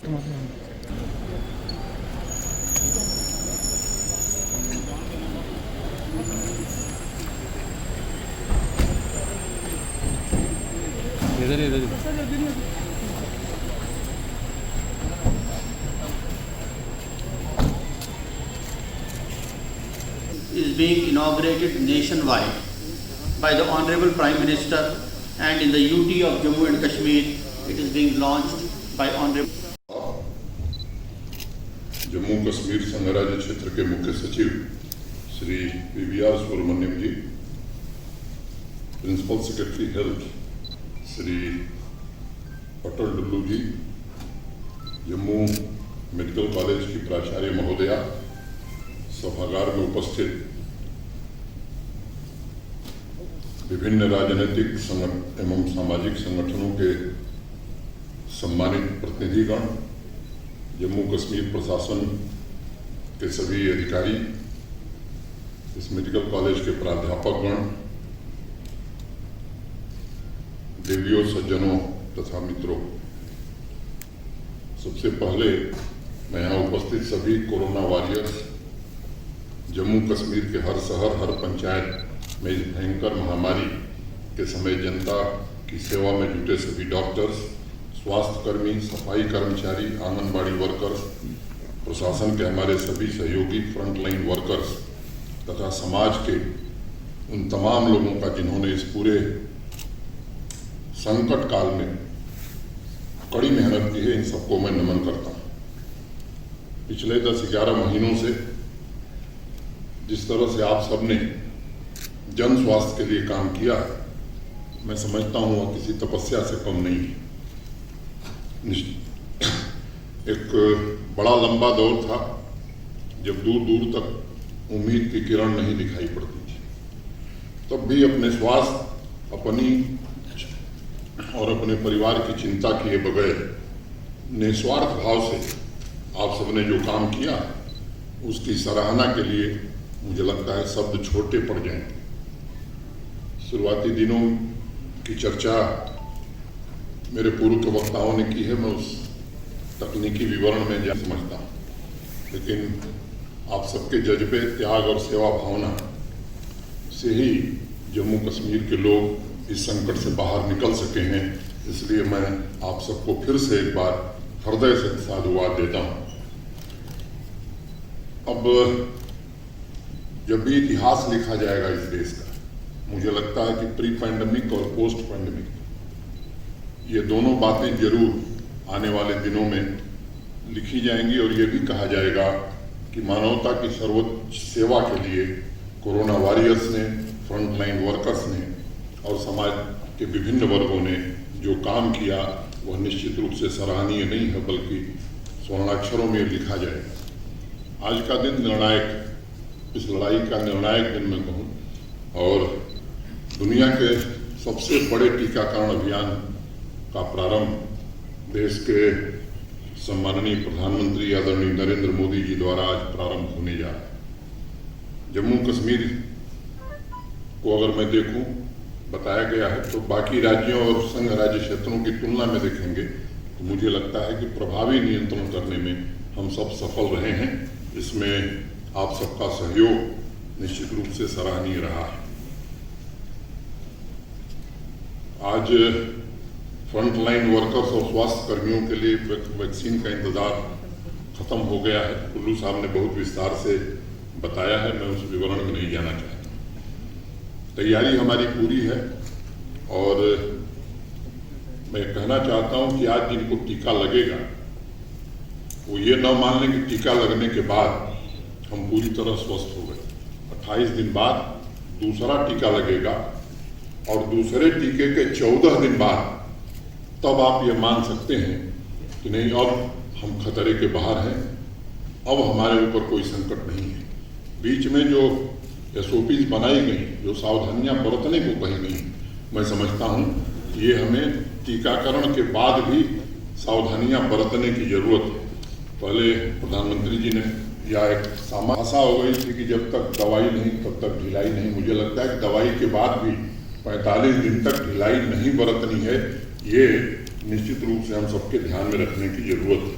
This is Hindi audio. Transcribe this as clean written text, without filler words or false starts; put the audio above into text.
इधर इधर is being inaugurated nationwide by the Honorable Prime Minister, and in the UT of Jammu and Kashmir it is being launched by Honorable Jammu Kashmir संघ राज्य क्षेत्र के मुख्य सचिव श्री PVR सुब्रमण्यम जी, principal secretary health Shri Atal Dullu जी, जम्मू मेडिकल कॉलेज की प्राचार्य महोदया, सभागार में उपस्थित विभिन्न राजनीतिक एवं सामाजिक संगठनों के सम्मानित प्रतिनिधिगण, जम्मू कश्मीर प्रशासन के सभी अधिकारी, इस मेडिकल कॉलेज के प्राध्यापकगण, देवियों, सज्जनों तथा मित्रों, सबसे पहले मैं यहाँ उपस्थित सभी कोरोना वॉरियर्स, जम्मू कश्मीर के हर शहर, हर पंचायत में इस भयंकर महामारी के समय जनता की सेवा में जुटे सभी डॉक्टर्स, स्वास्थ्यकर्मी, सफाई कर्मचारी, आंगनबाड़ी वर्कर्स, प्रशासन के हमारे सभी सहयोगी फ्रंटलाइन वर्कर्स तथा समाज के उन तमाम लोगों का जिन्होंने इस पूरे संकट काल में कड़ी मेहनत की है, इन सबको मैं नमन करता हूँ। पिछले 10-11 महीनों से जिस तरह से आप सबने जन स्वास्थ्य के लिए काम किया, मैं समझता हूँ वह किसी तपस्या से कम नहीं है। एक बड़ा लंबा दौर था जब दूर दूर तक उम्मीद की किरण नहीं दिखाई पड़ती थी, तब भी अपने स्वास्थ्य, अपनी और अपने परिवार की चिंता किए बगैर निस्वार्थ भाव से आप सबने जो काम किया, उसकी सराहना के लिए मुझे लगता है शब्द छोटे पड़ जाएंगे। शुरुआती दिनों की चर्चा मेरे पूर्व के वक्ताओं ने की है, मैं उस तकनीकी विवरण में जा समझता हूँ, लेकिन आप सबके जज्बे, त्याग और सेवा भावना से ही जम्मू कश्मीर के लोग इस संकट से बाहर निकल सके हैं। इसलिए मैं आप सबको फिर से एक बार हृदय से साधुवाद देता हूँ। अब जब भी इतिहास लिखा जाएगा इस देश का, मुझे लगता है कि प्री पैंडेमिक और पोस्ट पैंडेमिक ये दोनों बातें जरूर आने वाले दिनों में लिखी जाएंगी और ये भी कहा जाएगा कि मानवता की सर्वोच्च सेवा के लिए कोरोना वॉरियर्स ने, फ्रंटलाइन वर्कर्स ने और समाज के विभिन्न वर्गों ने जो काम किया वह निश्चित रूप से सराहनीय नहीं है, बल्कि स्वर्णाक्षरों में लिखा जाएगा। आज का दिन निर्णायक, इस लड़ाई का निर्णायक दिन मैं कहूँ, और दुनिया के सबसे बड़े टीकाकरण अभियान का प्रारंभ देश के सम्माननीय प्रधानमंत्री आदरणीय नरेंद्र मोदी जी द्वारा आज प्रारंभ होने जा रहा है। जम्मू कश्मीर को अगर मैं देखूं, बताया गया है तो बाकी राज्यों और संघ राज्य क्षेत्रों की तुलना में देखेंगे तो मुझे लगता है कि प्रभावी नियंत्रण करने में हम सब सफल रहे हैं। इसमें आप सबका सहयोग निश्चित रूप से सराहनीय रहा है। आज फ्रंटलाइन वर्कर्स और स्वास्थ्य कर्मियों के लिए वैक्सीन का इंतजार खत्म हो गया है। कुल्लू साहब ने बहुत विस्तार से बताया है, मैं उस विवरण में नहीं जाना चाहता। तैयारी हमारी पूरी है और मैं कहना चाहता हूं कि आज जिनको टीका लगेगा वो ये न मान लें कि टीका लगने के बाद हम पूरी तरह स्वस्थ हो गए। 28 दिन बाद दूसरा टीका लगेगा और दूसरे टीके के 14 दिन बाद तब आप ये मान सकते हैं कि नहीं, अब हम खतरे के बाहर हैं, अब हमारे ऊपर कोई संकट नहीं है। बीच में जो SOPs बनाई गई, जो सावधानियां बरतने को कही गई, मैं समझता हूं कि ये हमें टीकाकरण के बाद भी सावधानियां बरतने की जरूरत है। पहले प्रधानमंत्री जी ने या एक सामासा हो गई थी कि जब तक दवाई नहीं तब तक ढिलाई नहीं। मुझे लगता है कि दवाई के बाद भी 45 दिन तक ढिलाई नहीं बरतनी है। ये निश्चित रूप से हम सबके ध्यान में रखने की जरूरत है।